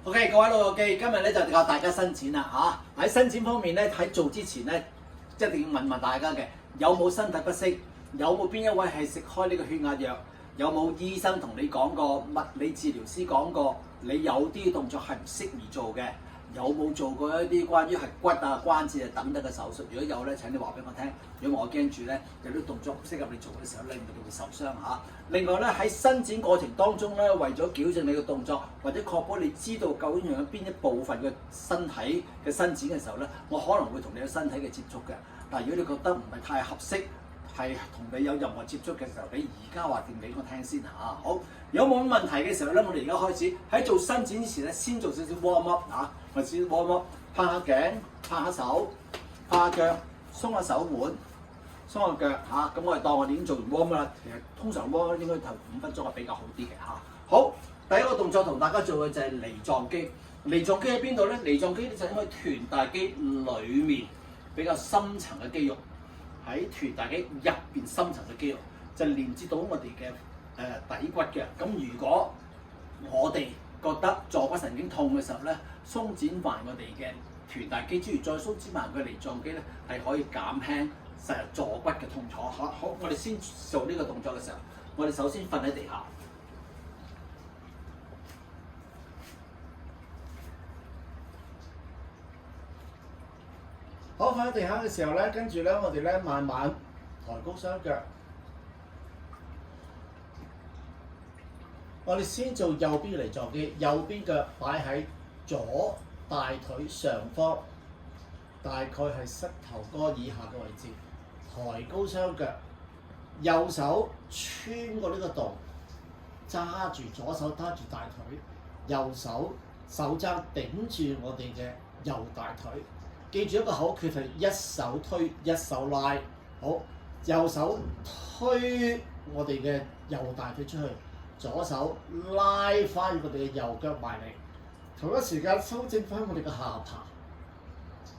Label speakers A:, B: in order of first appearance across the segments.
A: OK， 各位老友記，今日咧就教大家伸展啦嚇。喺伸展方面咧，喺做之前咧，一定要問大家嘅，有冇身體不適？有冇邊一位係食開呢個血壓藥？有冇醫生同你講過？物理治療師講過？你有啲動作係唔適宜做嘅？有冇做過一啲關於係骨啊、關節啊等等嘅手術？如果有咧，請你話俾我聽。如果我驚住咧有啲動作唔適合你做嘅時候，令到你會受傷嚇。另外咧喺伸展過程當中咧，為咗矯正你嘅動作，或者確保你知道究竟用邊一部分嘅身體嘅伸展嘅時候咧，我可能會同你有身體嘅接觸嘅。但係如果你覺得唔係太合適，係同你有任何接觸嘅時候，你而家話定俾我聽先嚇。好，如果冇乜問題嘅時候咧，我哋而家開始喺做伸展之前咧，先做少少 warm up 嚇。我先 warm up， 拍下頸，拍下手，拍下腳，鬆下手腕，鬆下腳嚇。咁我哋當我哋已經做完 warm up 啦。其實通常 warm up 應該頭5分鐘係比較好啲嘅嚇。好，第一個動作同大家做嘅就係梨狀肌。梨狀肌喺邊度咧？梨狀肌咧就應該臀大肌裡面比較深層嘅肌肉。喺臀大肌入邊深層嘅肌肉，就連接到我哋嘅底骨嘅。咁如果我哋覺得坐骨神經痛嘅時候咧，鬆展埋我哋嘅臀大肌之餘，再鬆展埋個梨狀肌咧，係可以減輕坐骨嘅痛楚。好，我哋先做呢個動作嘅時候，我哋首先瞓喺地下。好，瞓喺地下嘅時候咧，跟住咧我哋咧慢慢抬高雙腳。我哋先做右邊嘅梨狀肌，右邊腳擺喺左大腿上方，大概係膝頭哥以下嘅位置。抬高雙腳，右手穿過呢個洞，揸住左手揸住大腿，右手手踭頂住我哋嘅右大腿。記住一個口訣係一手推一手拉。好，右手推我哋嘅右大腿出去，左手拉翻我哋嘅右腳埋嚟，同一時間修正翻我哋嘅下巴，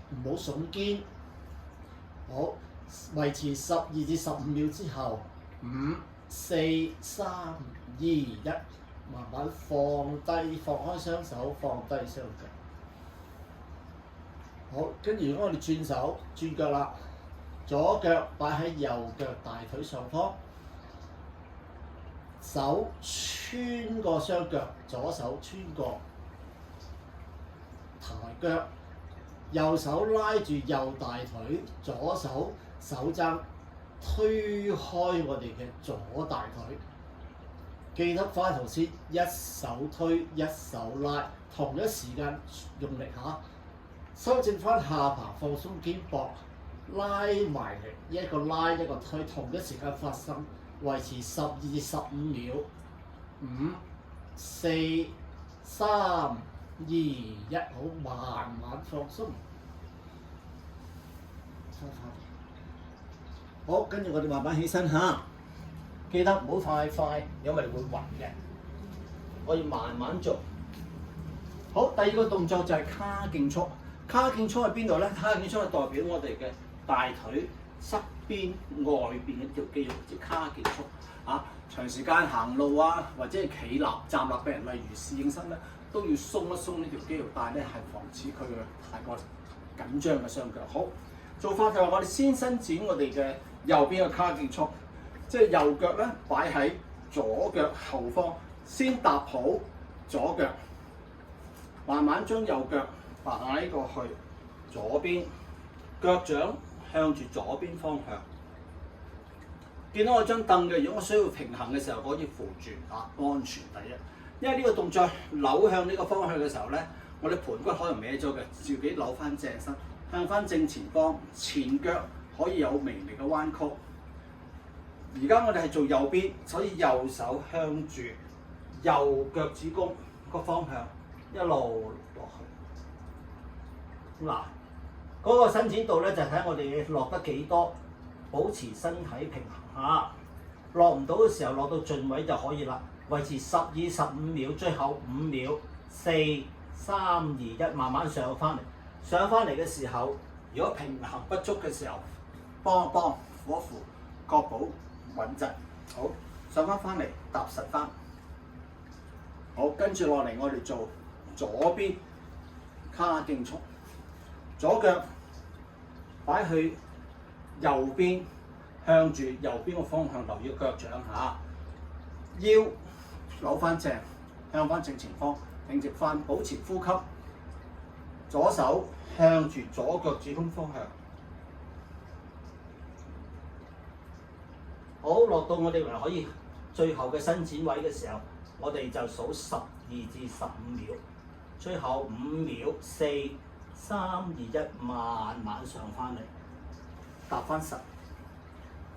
A: 唔好聳肩。好，維持12至15秒之後，5、4、3、2、1，慢慢放開雙手，放低雙腳。好，跟住如果我哋轉手轉腳啦，左腳擺喺右腳大腿上方，手穿過雙腳，左手穿過，抬腳，右手拉住右大腿，左手手踭推開我哋嘅左大腿。記得翻頭先，一手推一手拉，同一時間用力下。修正翻下巴，放鬆肩膊，拉埋嚟，一個拉一個推，同一時間發生，維持12至15秒。5、4、3、2、1，好，慢慢放鬆。好，跟住我哋慢慢起身嚇，記得唔好太快，因為你會暈嘅。我要慢慢做。好，第二個動作就係卡勁束。卡勁束喺邊度咧？卡勁束係代表我哋嘅大腿側邊外邊一條肌肉，即係卡勁束。長時間行路啊，或者係企立、站立嘅人，例如侍應生咧，都要鬆一鬆呢條肌肉帶咧，係防止佢嘅太過緊張嘅雙腳。好，做法就係我哋先伸展我哋嘅右邊嘅卡勁束，即係右腳咧擺喺左腳後方，先搭好左腳，慢慢將右腳擺過去左邊，腳掌向住左邊方向。見到我張凳嘅，如果我需要平衡嘅時候，可以扶住安全第一。因為呢個動作扭向呢個方向嘅時候咧，我哋盤骨可能歪咗嘅，自己扭翻正身，向翻正前方，前腳可以有微微嘅彎曲。而家我哋係做右邊，所以右手向住右腳趾公個方向一路落去。嗱，嗰個伸展度咧就睇我哋落得幾多，保持身體平衡下。落唔到嘅時候，落到盡位就可以啦。維持12、15秒，最後5秒，4、3、2、1，慢慢上翻嚟。上翻嚟嘅時候，如果平衡不足嘅時候，幫一幫，扶一扶，確保穩陣。好，上翻嚟，踏實翻。好，跟住落嚟我哋做左邊卡勁速，左腳擺去右邊，向住右邊個方向留意個腳掌嚇，腰扭翻正，向翻正前方，挺直翻，保持呼吸。左手向住左腳指胸方向。好，落到我哋可以最後嘅伸展位嘅時候，我哋就數12至15秒，最後5秒，4、3、2、1，慢慢上翻嚟，踏翻實，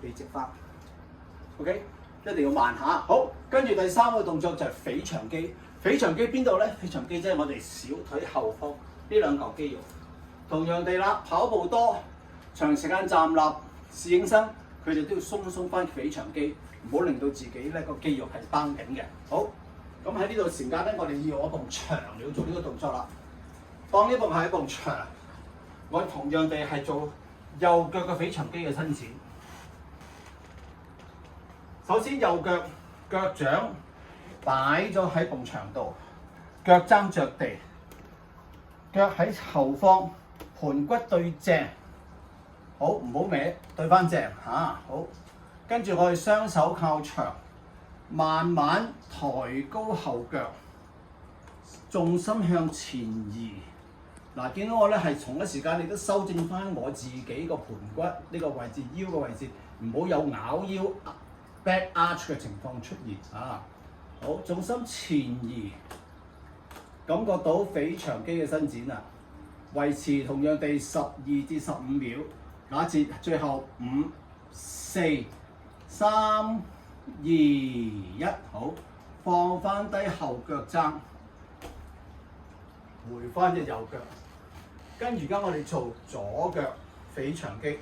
A: 企直翻。OK， 一定要慢下。好，跟住第3個動作就係腓腸肌。腓腸肌邊度咧？腓腸肌即係我哋小腿後方呢兩嚿肌肉。同樣地啦，跑步多、長時間站立、侍應生，佢哋都要鬆翻腓腸肌，唔好令到自己咧個肌肉係繃緊嘅。好，咁喺呢度時間咧，我哋要用一埲牆嚟做呢個動作啦。當呢埲係一埲牆，我同樣地係做右腳嘅腓腸肌嘅伸展。首先右腳腳掌擺咗喺埲牆度，腳踭着地，腳喺後方，盤骨對正。好，唔好歪，對翻正嚇。好，跟住我哋雙手靠牆，慢慢抬高後腳，重心向前移。嗱，見到我咧係同一時間，你都修正翻我自己個盤骨呢個位置、腰個位置，唔好有拗腰 back arch 嘅情況出現啊！好，重心前移，感覺到腓腸肌嘅伸展啊！維持同樣地12至15秒，那節最後5、4、3、2、1，好，放翻低後腳踭，回翻隻右腳。跟住而家我哋做左腳腓腸肌，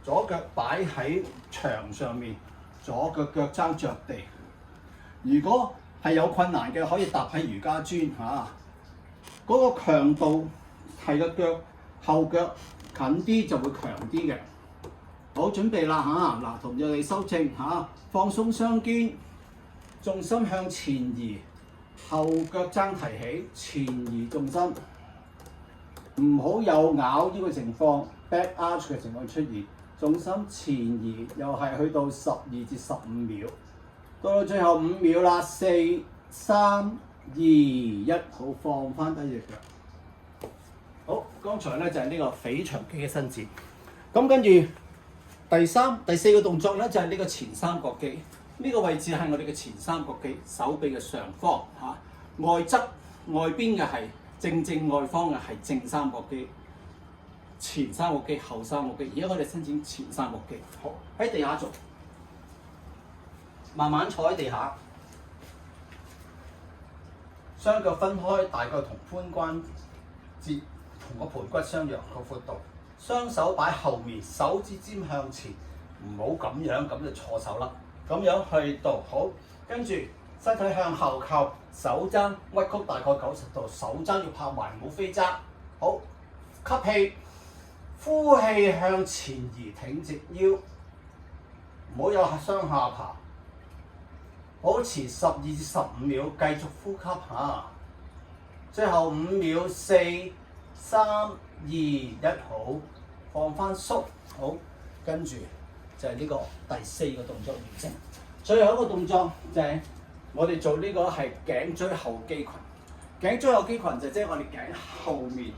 A: 左腳擺喺牆上面，左腳腳踭着地。如果係有困難嘅，可以搭喺瑜伽磚嚇。嗰個強度係個腳後腳近啲就會強啲嘅。好，準備啦嚇！嗱，同樣地修正嚇，放鬆雙肩，重心向前移，後腳踭提起，前移重心。唔好有拗腰嘅情況 ，back arch 嘅情況出現，重心前移，又係去到12至15秒，到最後5秒啦，4、3、2、1，好，放翻低隻腳。好，剛才咧就係呢個腓腸肌嘅伸展。咁跟住第4個動作咧就係呢個前三角肌，呢個位置係我哋嘅前三角肌，手臂嘅上方嚇，外側外邊嘅係。正外方嘅係正三角肌，前三角肌、後三角肌。而家我哋伸展前三角肌。好，喺地下做，慢慢坐喺地下，雙腳分開，大概同髖關節同個盤骨相若個闊度。雙手擺後面，手指尖向前，唔好咁樣，咁就錯手啦。咁樣去到好，跟住。身體向後靠，手踭屈曲大概90度，手踭要拍埋，唔好飛揸。好，吸氣，呼氣向前移，挺直腰，唔好有雙下巴。保持12至15秒，繼續呼吸嚇。最後5秒，4、3、2、1，好，放翻縮。好，跟住就係呢個第4個動作完成。最後一個動作就係。我哋做呢個係頸椎後肌群，頸椎後肌群就即係我哋頸後面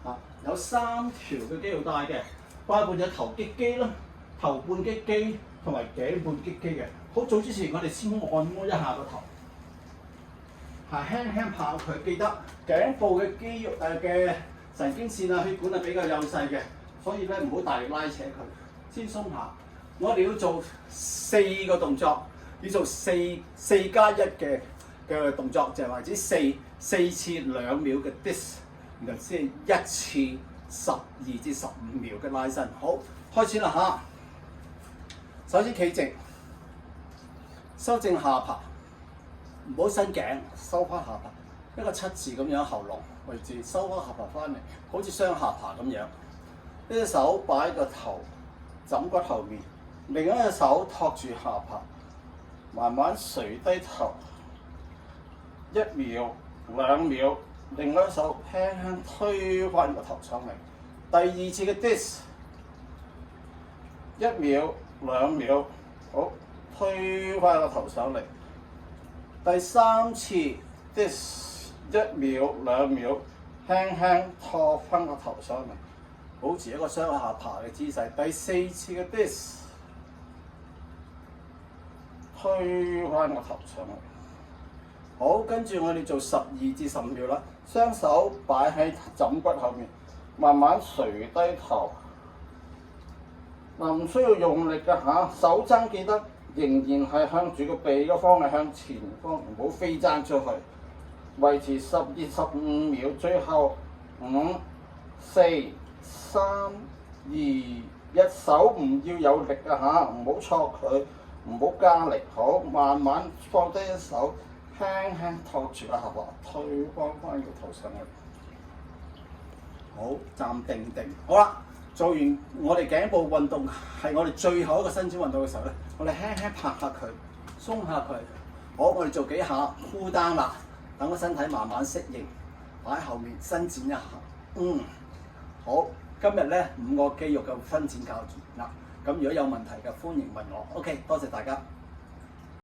A: 啊，有3條嘅肌肉帶嘅，包括咗頭棘肌啦、頭半棘肌同埋頸半棘肌嘅。好，做之前我哋先按摩一下個頭，係輕輕拍佢。記得頸部嘅肌肉嘅神經線啊、血管係比較幼細嘅，所以咧唔好大力拉扯佢，先鬆下。我哋要做4個動作。要做4+1嘅動作，就係或者4次2秒嘅 dis， 然後先1次12至15秒嘅拉伸。好，開始啦嚇！首先企直，修正下巴，唔好伸頸，收翻下巴，一個7字咁樣喉嚨位置，收翻下巴翻嚟，好似雙下巴咁樣。一隻手擺個頭枕骨後面，另一隻手托住下巴。慢慢垂低頭，1秒、2秒、
B: 另外一手輕輕推翻個頭上嚟。第二次嘅 dis， 1秒2秒，好，推翻個頭上嚟。第三次 dis， 1秒2秒，輕輕托翻個頭上嚟，保持一個雙下爬嘅姿勢。第四次嘅 dis， 推翻個頭上嚟。好，跟住我哋做12至15秒啦，雙手擺喺枕骨後面，慢慢垂低頭。唔需要用力嘅嚇，手踭記得仍然係向住個鼻嘅方向向前方，唔好飛踭出去。維持10至15秒，最後5、4、3、2、1，手唔要有力嘅嚇，唔好挫佢，唔好加力，好，慢慢放低一手。輕輕托住個下巴，推翻個頭上去。好，站定定。好啦，做完我哋頸部運動係我哋最後一個伸展運動嘅時候咧，我哋輕輕拍下佢，鬆下佢。好，我哋做幾下 cool down 啦，等個身體慢慢適應，擺喺後面伸展一下。好，今日咧5個肌肉嘅伸展教完啦。咁如果有問題嘅，歡迎問我。OK， 多謝大家。